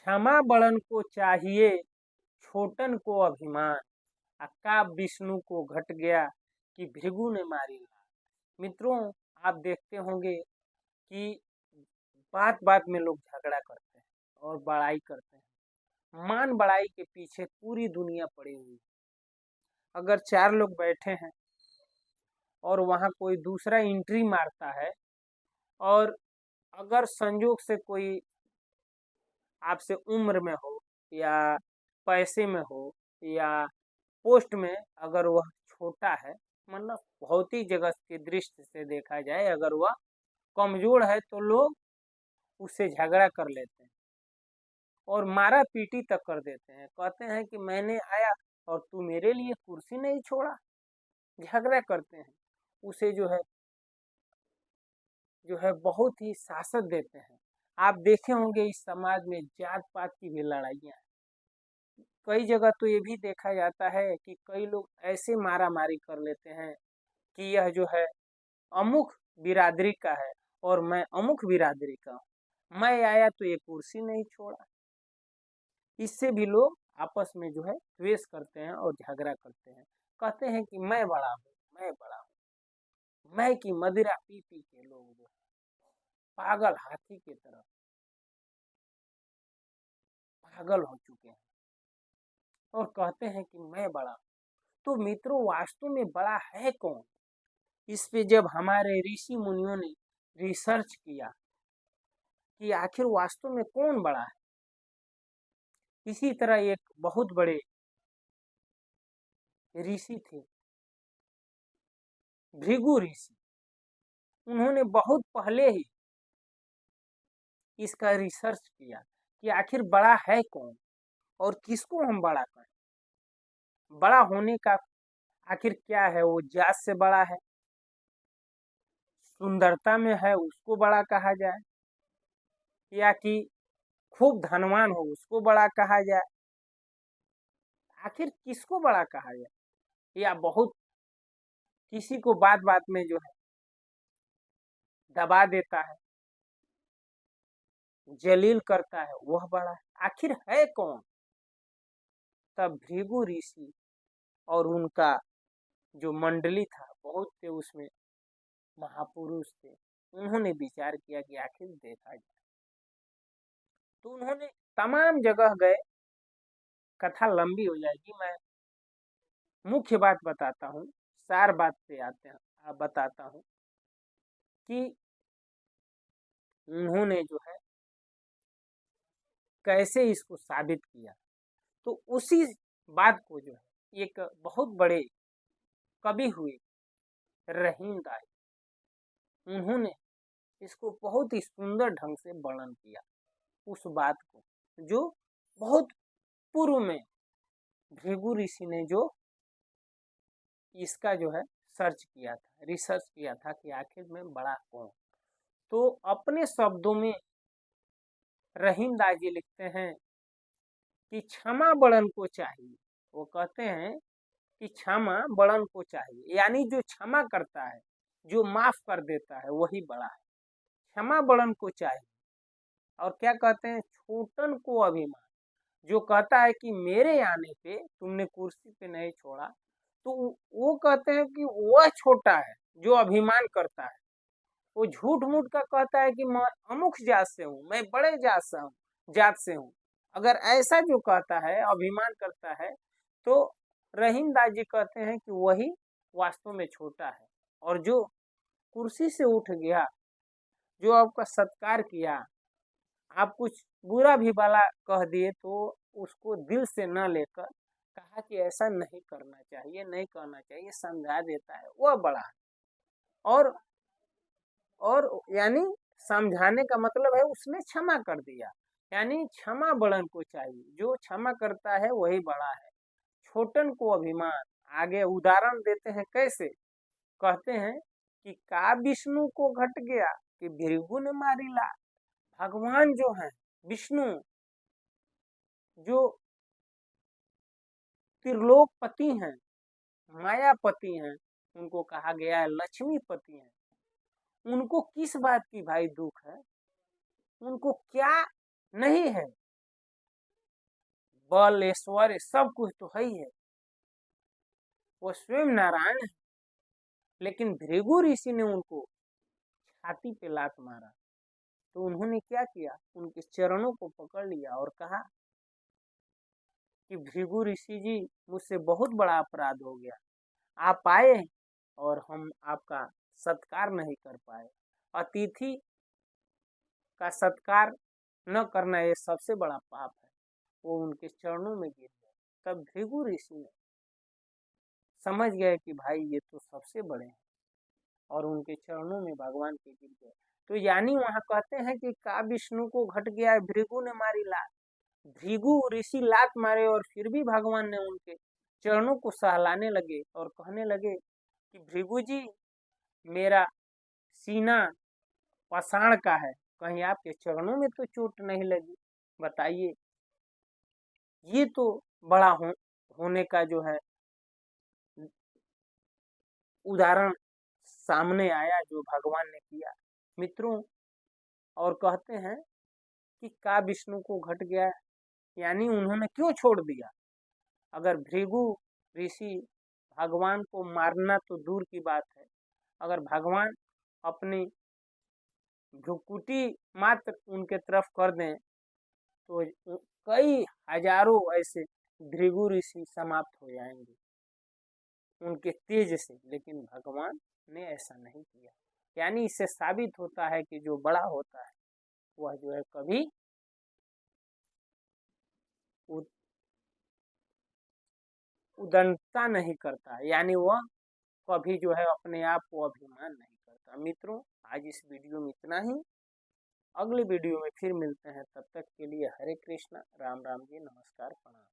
क्षमा बड़न को चाहिए, छोटन को अभिमान। का विष्णु को घट गया कि भृगु ने मारी लात। मित्रों, आप देखते होंगे कि बात बात में लोग झगड़ा करते हैं और बड़ाई करते हैं। मान बड़ाई के पीछे पूरी दुनिया पड़ी हुई है। अगर चार लोग बैठे हैं और वहां कोई दूसरा एंट्री मारता है, और अगर संजोग से कोई आपसे उम्र में हो या पैसे में हो या पोस्ट में, अगर वह छोटा है, मतलब भौतिक जगत की दृष्टि से देखा जाए, अगर वह कमजोर है तो लोग उससे झगड़ा कर लेते हैं और मारा पीटी तक कर देते हैं। कहते हैं कि मैंने आया और तू मेरे लिए कुर्सी नहीं छोड़ा। झगड़ा करते हैं, उसे जो है बहुत ही शासक देते हैं। आप देखे होंगे इस समाज में जात पात की भी लड़ाइयाँ हैं। कई जगह तो ये भी देखा जाता है कि कई लोग ऐसे मारा मारी कर लेते हैं कि यह जो है अमुक बिरादरी का है और मैं अमुक बिरादरी का हूँ, मैं आया तो ये कुर्सी नहीं छोड़ा। इससे भी लोग आपस में जो है द्वेष करते हैं और झगड़ा करते हैं। कहते हैं कि मैं बड़ा हूँ, मैं बड़ा हूँ। मैं की मदिरा पी पी के लोग जो है पागल हाथी की तरह पागल हो चुके हैं और कहते हैं कि मैं बड़ा हूँ। तो मित्रों, वास्तव में बड़ा है कौन? इस पे जब हमारे ऋषि मुनियों ने रिसर्च किया कि आखिर वास्तव में कौन बड़ा है, इसी तरह एक बहुत बड़े ऋषि थे, भृगु ऋषि। उन्होंने बहुत पहले ही इसका रिसर्च किया कि आखिर बड़ा है कौन और किसको हम बड़ा करें। बड़ा होने का आखिर क्या है? वो जात से बड़ा है, सुंदरता में है उसको बड़ा कहा जाए, या कि खूब धनवान हो उसको बड़ा कहा जाए? आखिर किसको बड़ा कहा जाए? या बहुत किसी को बात बात में जो है दबा देता है, जलील करता है, वह बड़ा है? आखिर है कौन? तब भृगु ऋषि और उनका जो मंडली था, बहुत थे उसमें, महापुरुष थे, उन्होंने विचार किया कि आखिर देखा जाए। तो उन्होंने तमाम जगह गए। कथा लंबी हो जाएगी, मैं मुख्य बात बताता हूँ, सार बात पे आते हैं, बताता हूँ कि उन्होंने जो है कैसे इसको साबित किया। तो उसी बात को जो है एक बहुत बड़े कवि हुए रहीम दाई, उन्होंने इसको बहुत ही सुंदर ढंग से वर्णन किया। उस बात को जो बहुत पूर्व में भृगु ऋषि ने जो इसका जो है सर्च किया था, रिसर्च किया था कि आखिर में बड़ा कौन। तो अपने शब्दों में रहीम दास जी लिखते हैं कि क्षमा बड़न को चाहिए। वो कहते हैं कि क्षमा बड़न को चाहिए, यानी जो क्षमा करता है, जो माफ कर देता है, वही बड़ा है। क्षमा बड़न को चाहिए। और क्या कहते हैं? छोटन को अभिमान। जो कहता है कि मेरे आने पे तुमने कुर्सी पे नहीं छोड़ा, तो वो कहते हैं कि वह छोटा है जो अभिमान करता है। वो झूठ मूठ का कहता है कि मैं अमुक जात से हूँ, मैं बड़े जात से हूँ। अगर ऐसा जो कहता है, अभिमान करता है, तो रहीम दास जी कहते हैं कि वही वास्तव में छोटा है। और जो कुर्सी से उठ गया, जो आपका सत्कार किया, आप कुछ बुरा भी भला कह दिए, तो उसको दिल से न लेकर कहा कि ऐसा नहीं करना चाहिए, नहीं करना चाहिए, समझा देता है, वह बड़ा है। और और यानी समझाने का मतलब है उसने क्षमा कर दिया, यानी क्षमा बड़न को चाहिए। जो क्षमा करता है वही बड़ा है। छोटन को अभिमान। आगे उदाहरण देते हैं कैसे। कहते हैं कि का विष्णु को घट गया कि भृगु ने मारी लात। भगवान जो है विष्णु, जो त्रिलोकपति हैं, मायापति हैं, उनको कहा गया है लक्ष्मीपति हैं, उनको किस बात की भाई दुख है? उनको क्या नहीं है बल ऐश्वर्य सब कुछ तो है ही है, वो स्वयं नारायण है। लेकिन भृगु ऋषि ने उनको छाती पे लात मारा, तो उन्होंने क्या किया, उनके चरणों को पकड़ लिया और कहा कि भृगु ऋषि जी, मुझसे बहुत बड़ा अपराध हो गया, आप आए और हम आपका सत्कार नहीं कर पाए। अतिथि का सत्कार न करना ये सबसे बड़ा पाप है। वो उनके चरणों में गिर गए। तब भृगु ऋषि ने समझ गए कि भाई ये तो सबसे बड़े हैं, और उनके चरणों में भगवान के गिर गए। तो यानी वहां कहते हैं कि का विष्णु को घट गया, भृगु ने मारी लात। भृगु ऋषि लात मारे और फिर भी भगवान ने उनके चरणों को सहलाने लगे और कहने लगे कि भृगु जी, मेरा सीना पाषाण का है, कहीं आपके चरणों में तो चोट नहीं लगी, बताइए। ये तो बड़ा होने का जो है उदाहरण सामने आया जो भगवान ने किया मित्रों। और कहते हैं कि का विष्णु को घट गया, यानी उन्होंने क्यों छोड़ दिया। अगर भृगु ऋषि भगवान को मारना तो दूर की बात है, अगर भगवान अपनी भ्रुकुटी मात्र उनके तरफ कर दें तो कई हजारों ऐसे भृगु ऋषि समाप्त हो जाएंगे उनके तेज से। लेकिन भगवान ने ऐसा नहीं किया। यानी इससे साबित होता है कि जो बड़ा होता है वह जो है कभी उदंडता नहीं करता, यानी वह कभी जो है अपने आप को अभिमान नहीं करता। मित्रों, आज इस वीडियो में इतना ही। अगले वीडियो में फिर मिलते हैं, तब तक के लिए हरे कृष्णा, राम राम जी, नमस्कार, प्रणाम।